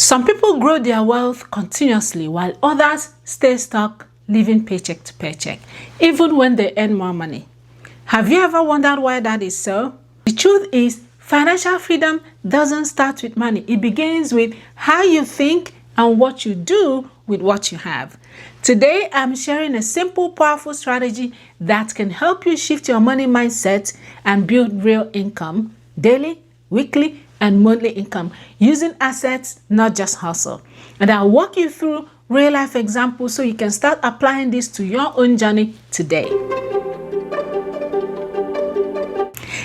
Some people grow their wealth continuously while others stay stuck living paycheck to paycheck, even when they earn more money. Have you ever wondered why that is so? The truth is, financial freedom doesn't start with money. It begins with how you think and what you do with what you have. Today, I'm sharing a simple, powerful strategy that can help you shift your money mindset and build real income, daily, weekly, and monthly income using assets, not just hustle. And I'll walk you through real life examples so you can start applying this to your own journey today.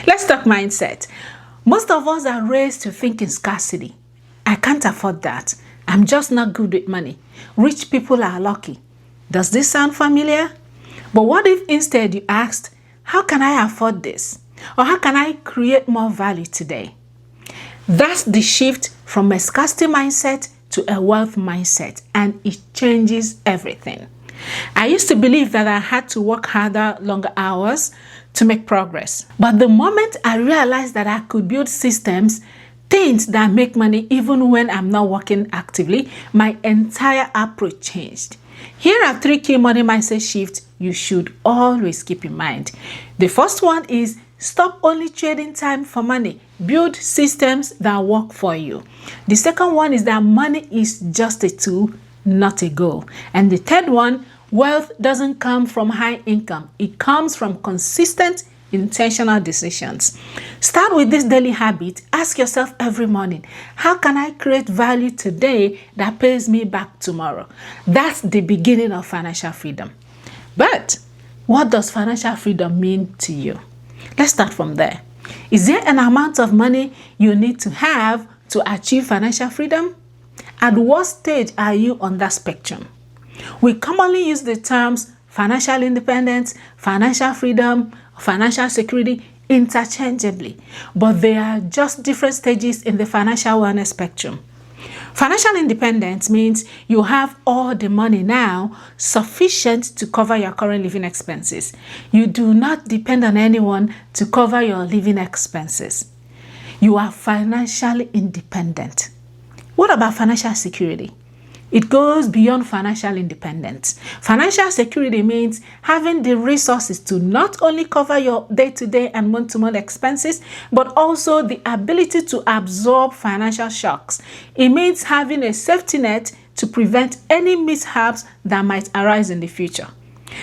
Let's talk mindset. Most of us are raised to think in scarcity. I can't afford that. I'm just not good with money. Rich people are lucky. Does this sound familiar? But what if instead you asked, how can I afford this? Or how can I create more value today? That's the shift from a scarcity mindset to a wealth mindset, and it changes everything. I used to believe that I had to work harder, longer hours to make progress. But the moment I realized that I could build systems, things that make money even when I'm not working actively, my entire approach changed. Here are 3 key money mindset shifts you should always keep in mind. The first one is stop only trading time for money. Build systems that work for you. The second one is that money is just a tool, not a goal. And the third one, wealth doesn't come from high income. It comes from consistent, intentional decisions. Start with this daily habit. Ask yourself every morning, how can I create value today that pays me back tomorrow? That's the beginning of financial freedom. But what does financial freedom mean to you? Let's start from there. Is there an amount of money you need to have to achieve financial freedom? At what stage are you on that spectrum? We commonly use the terms financial independence, financial freedom, financial security interchangeably, but they are just different stages in the financial wellness spectrum. Financial independence means you have all the money now sufficient to cover your current living expenses. You do not depend on anyone to cover your living expenses. You are financially independent. What about financial security? It goes beyond financial independence. Financial security means having the resources to not only cover your day-to-day and month-to-month expenses, but also the ability to absorb financial shocks. It means having a safety net to prevent any mishaps that might arise in the future.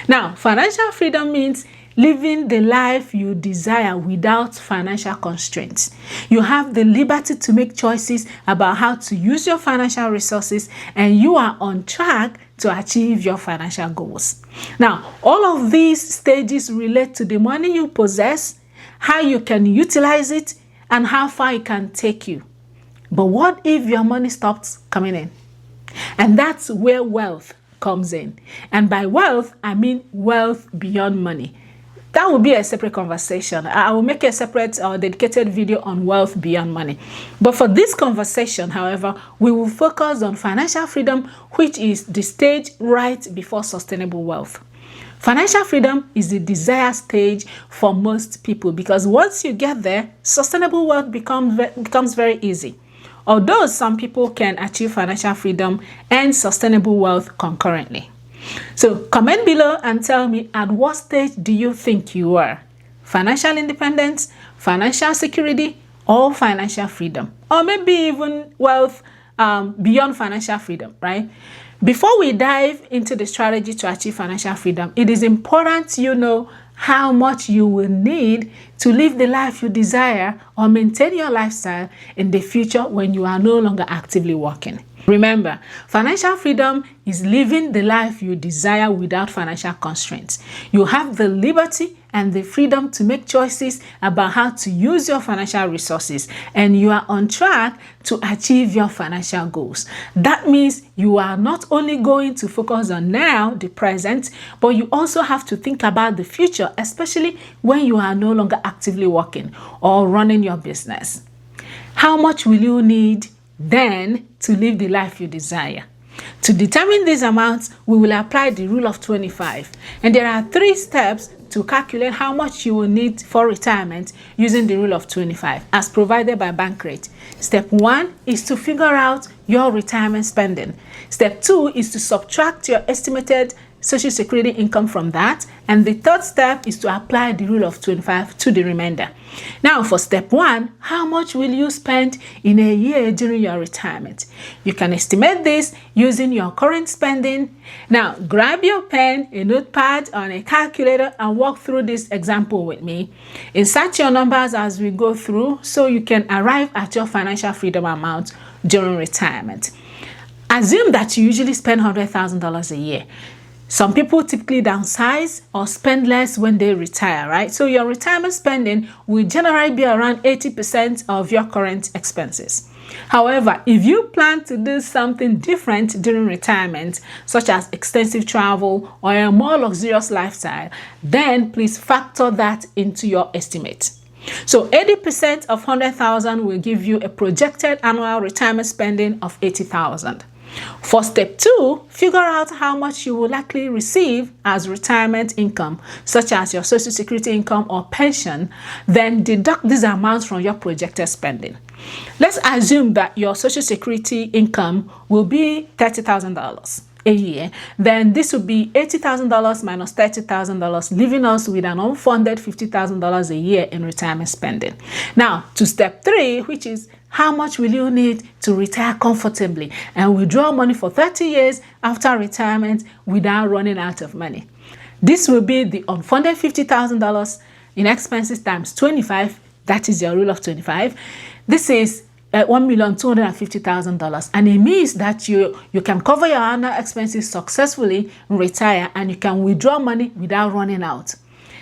Now, financial freedom means living the life you desire without financial constraints. You have the liberty to make choices about how to use your financial resources, and you are on track to achieve your financial goals. Now, all of these stages relate to the money you possess, how you can utilize it, and how far it can take you. But what if your money stops coming in? And that's where wealth comes in. And by wealth, I mean wealth beyond money. That will be a separate conversation. I will make a separate dedicated video on wealth beyond money. But for this conversation, however, we will focus on financial freedom, which is the stage right before sustainable wealth. Financial freedom is the desired stage for most people because once you get there, sustainable wealth becomes very easy. Although some people can achieve financial freedom and sustainable wealth concurrently. So comment below and tell me, at what stage do you think you are? Financial independence, financial security, or financial freedom? Or maybe even wealth beyond financial freedom, right? Before we dive into the strategy to achieve financial freedom, it is important you know how much you will need to live the life you desire or maintain your lifestyle in the future when you are no longer actively working. Remember, financial freedom is living the life you desire without financial constraints. You have the liberty and the freedom to make choices about how to use your financial resources, and you are on track to achieve your financial goals. That means you are not only going to focus on now, the present, but you also have to think about the future, especially when you are no longer actively working or running your business. How much will you need then to live the life you desire? To determine these amounts, we will apply the rule of 25. And there are 3 steps to calculate how much you will need for retirement using the rule of 25 as provided by Bankrate. Step 1 is to figure out your retirement spending. Step 2 is to subtract your estimated Social Security income from that. And the third step is to apply the rule of 25 to the remainder. Now for step 1, how much will you spend in a year during your retirement? You can estimate this using your current spending. Now grab your pen, a notepad, or a calculator and walk through this example with me. Insert your numbers as we go through so you can arrive at your financial freedom amount during retirement. Assume that you usually spend $100,000 a year. Some people typically downsize or spend less when they retire, right? So your retirement spending will generally be around 80% of your current expenses. However, if you plan to do something different during retirement, such as extensive travel or a more luxurious lifestyle, then please factor that into your estimate. So 80% of 100,000 will give you a projected annual retirement spending of 80,000. For step 2, figure out how much you will likely receive as retirement income, such as your Social Security income or pension, then deduct these amounts from your projected spending. Let's assume that your Social Security income will be $30,000 a year. Then this would be $80,000 minus $30,000, leaving us with an unfunded $50,000 a year in retirement spending. Now to step 3, which is how much will you need to retire comfortably and withdraw money for 30 years after retirement without running out of money? This will be the unfunded $50,000 in expenses times 25. That is your rule of 25. This is $1,250,000, and it means that you can cover your annual expenses successfully, retire, and you can withdraw money without running out.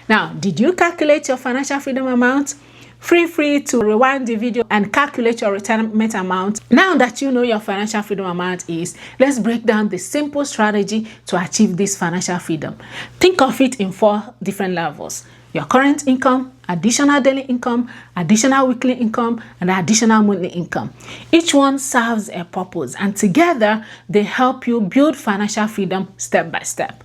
Now, did you calculate your financial freedom amount? Feel free to rewind the video and calculate your retirement amount. Now that you know your financial freedom amount is, let's break down the simple strategy to achieve this financial freedom. Think of it in 4 different levels: your current income, additional daily income, additional weekly income, and additional monthly income. Each one serves a purpose, and together they help you build financial freedom step by step.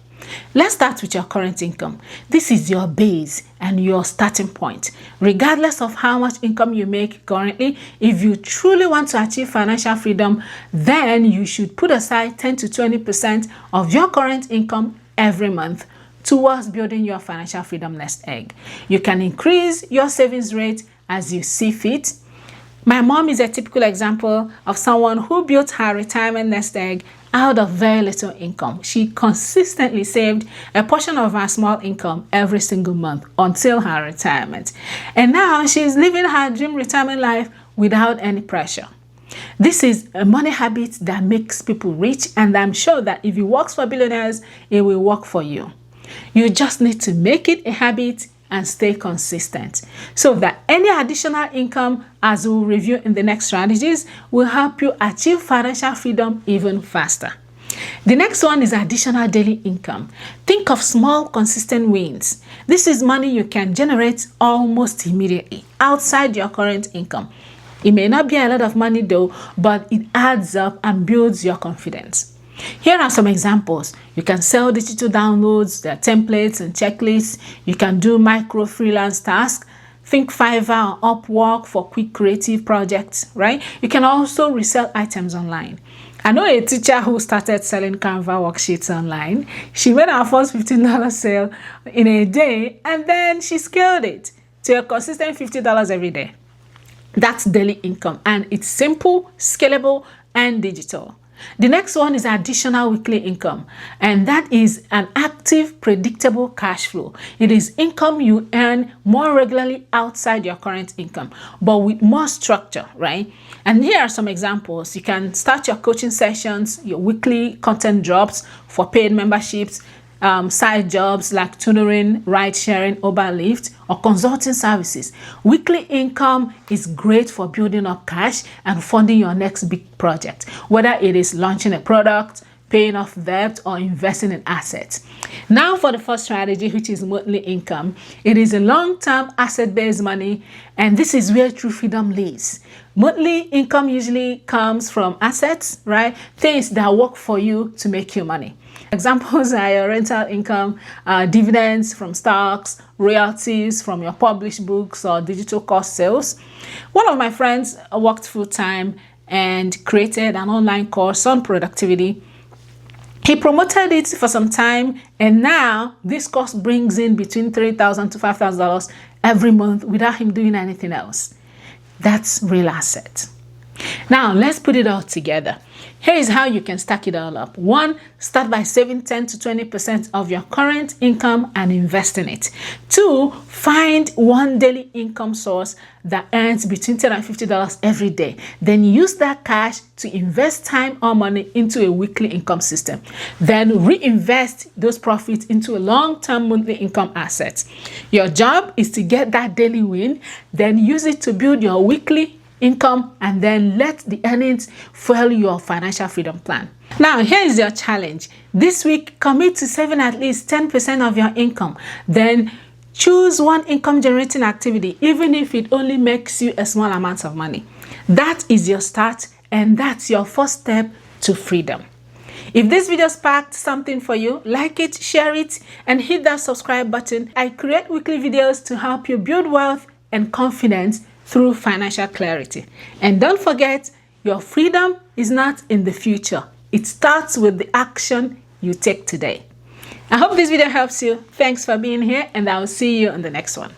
Let's start with your current income. This is your base and your starting point. Regardless of how much income you make currently, if you truly want to achieve financial freedom, then you should put aside 10 to 20% of your current income every month towards building your financial freedom nest egg. You can increase your savings rate as you see fit. My mom is a typical example of someone who built her retirement nest egg out of very little income. She consistently saved a portion of her small income every single month until her retirement. And now she's living her dream retirement life without any pressure. This is a money habit that makes people rich, and I'm sure that if it works for billionaires, it will work for you. You just need to make it a habit and stay consistent so that any additional income, as we'll review in the next strategies, will help you achieve financial freedom even faster. The next one is additional daily income. Think of small, consistent wins. This is money you can generate almost immediately outside your current income. It may not be a lot of money though, but it adds up and builds your confidence. Here are some examples. You can sell digital downloads, their templates and checklists. You can do micro freelance tasks. Think Fiverr or Upwork for quick creative projects, right? You can also resell items online. I know a teacher who started selling Canva worksheets online. She made her first $15 sale in a day, and then she scaled it to a consistent $50 every day. That's daily income, and it's simple, scalable, and digital. The next one is additional weekly income, and that is an active, predictable cash flow. It is income you earn more regularly outside your current income, but with more structure, right? And here are some examples. You can start your coaching sessions, your weekly content drops for paid memberships, side jobs like tutoring, ride sharing, Uber, Lyft, or consulting services. Weekly income is great for building up cash and funding your next big project, whether it is launching a product, paying off debt, or investing in assets. Now for the first strategy, which is monthly income. It is a long-term asset-based money, and this is where true freedom lives. Monthly income usually comes from assets, right? Things that work for you to make you money. Examples are your rental income, dividends from stocks, royalties from your published books or digital course sales. One of my friends worked full-time and created an online course on productivity. He promoted it for some time, and now this course brings in between $3,000 to $5,000 every month without him doing anything else. That's real asset. Now let's put it all together. Here is how you can stack it all up. 1, start by saving 10 to 20% of your current income and invest in it. 2, find one daily income source that earns between $10 and $50 every day. Then use that cash to invest time or money into a weekly income system. Then reinvest those profits into a long-term monthly income asset. Your job is to get that daily win, then use it to build your weekly income, and then let the earnings fuel your financial freedom plan. Now, here is your challenge. This week, commit to saving at least 10% of your income. Then choose one income generating activity, even if it only makes you a small amount of money. That is your start, and that's your first step to freedom. If this video sparked something for you, like it, share it, and hit that subscribe button. I create weekly videos to help you build wealth and confidence through financial clarity. And don't forget, your freedom is not in the future. It starts with the action you take today. I hope this video helps you. Thanks for being here, and I will see you in the next one.